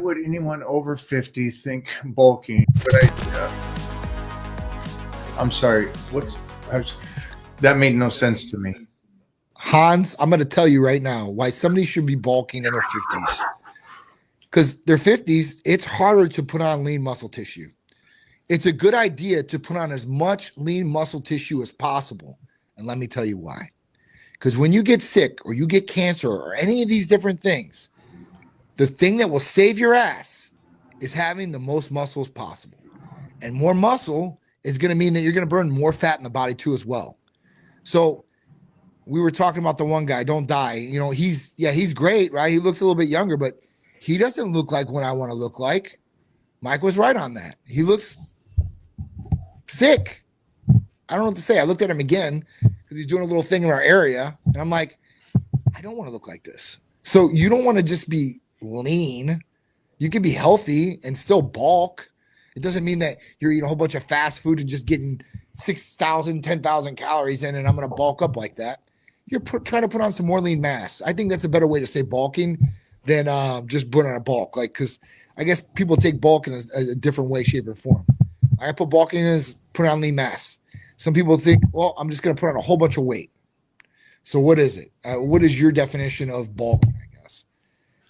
would anyone over 50 think bulking? Good idea. I'm sorry. That made no sense to me. Hans, I'm going to tell you right now why somebody should be bulking in their 50s. Because their 50s, it's harder to put on lean muscle tissue. It's a good idea to put on as much lean muscle tissue as possible. And let me tell you why. Because when you get sick or you get cancer or any of these different things, the thing that will save your ass is having the most muscle as possible. And more muscle is going to mean that you're going to burn more fat in the body too as well. So we were talking about the one guy, Don't Die. You know, he's great, right? He looks a little bit younger, but he doesn't look like what I want to look like. Mike was right on that. He looks sick. I don't know what to say. I looked at him again because he's doing a little thing in our area. And I'm like, I don't want to look like this. So you don't want to just be lean. You can be healthy and still bulk. It doesn't mean that you're eating a whole bunch of fast food and just getting 6,000, 10,000 calories in and I'm going to bulk up like that. You're trying to put on some more lean mass. I think that's a better way to say bulking than just putting on a bulk. Like, because I guess people take bulk in a different way, shape, or form. I put bulking as put on lean mass. Some people think, well, I'm just going to put on a whole bunch of weight. So what is it? What is your definition of bulking, I guess?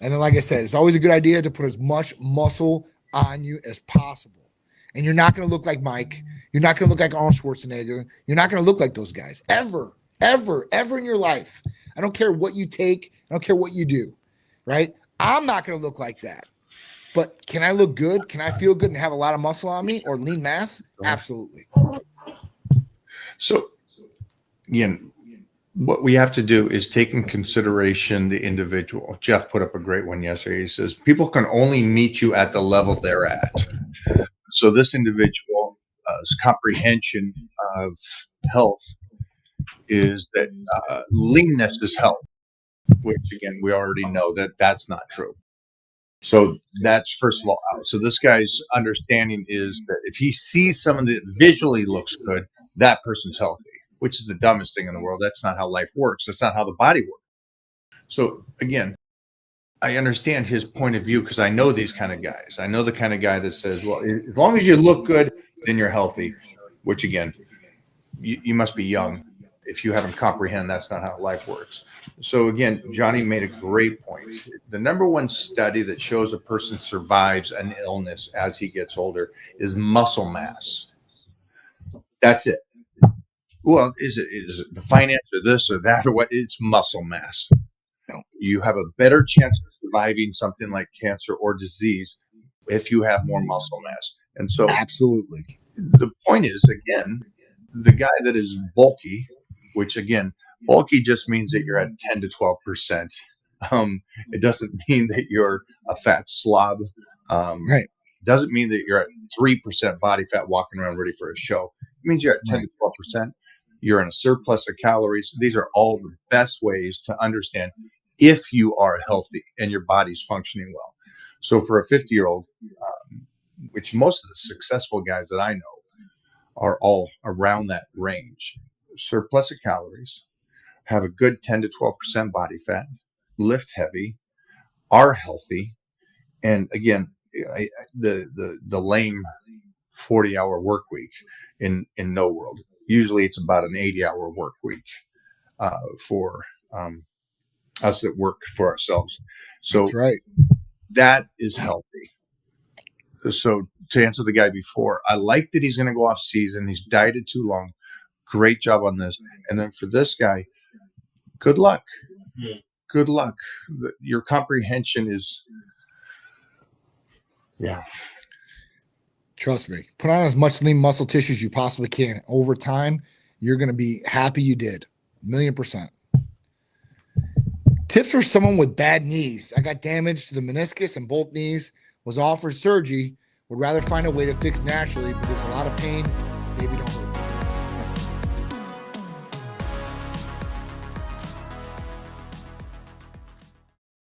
And then, like I said, it's always a good idea to put as much muscle on you as possible. And you're not going to look like Mike. You're not going to look like Arnold Schwarzenegger. You're not going to look like those guys ever in your life. I don't care what you take. I don't care what you do, right? I'm not going to look like that. But can I look good? Can I feel good and have a lot of muscle on me or lean mass? Absolutely. So, again, what we have to do is take in consideration the individual. Jeff put up a great one yesterday. He says, people can only meet you at the level they're at. So this individual's comprehension of health is that leanness is health, which, again, we already know that that's not true. So that's first of all out. So this guy's understanding is that if he sees someone that visually looks good, that person's healthy, which is the dumbest thing in the world. That's not how life works. That's not how the body works. So again, I understand his point of view because I know these kind of guys. I know the kind of guy that says, well, as long as you look good, then you're healthy, which again, you must be young if you haven't comprehended that's not how life works. So again, Johnny made a great point. The number one study that shows a person survives an illness as he gets older is muscle mass. That's it. Well, is it the finance or this or that or what? It's muscle mass. You have a better chance of surviving something like cancer or disease if you have more muscle mass. And so absolutely, the point is, again, the guy that is bulky, which again, bulky just means that you're at 10 to 12%. It doesn't mean that you're a fat slob. Right. It doesn't mean that you're at 3% body fat walking around ready for a show. It means you're at 10 to 12%. You're in a surplus of calories. These are all the best ways to understand if you are healthy and your body's functioning well. So for a 50-year-old, which most of the successful guys that I know are all around that range, surplus of calories, have a good 10 to 12% body fat, lift heavy, are healthy. And again, the lame 40-hour work week in no world. Usually it's about an 80-hour work week for us that work for ourselves. So that's right. That is healthy. So to answer the guy before, I like that he's going to go off season. He's dieted too long. Great job on this. And then for this guy, good luck. Yeah. Good luck. Your comprehension is, yeah. Trust me. Put on as much lean muscle tissue as you possibly can. Over time, you're going to be happy you did. 1,000,000%. Tips for someone with bad knees. I got damage to the meniscus and both knees. Was offered surgery. Would rather find a way to fix naturally, but there's a lot of pain. Maybe don't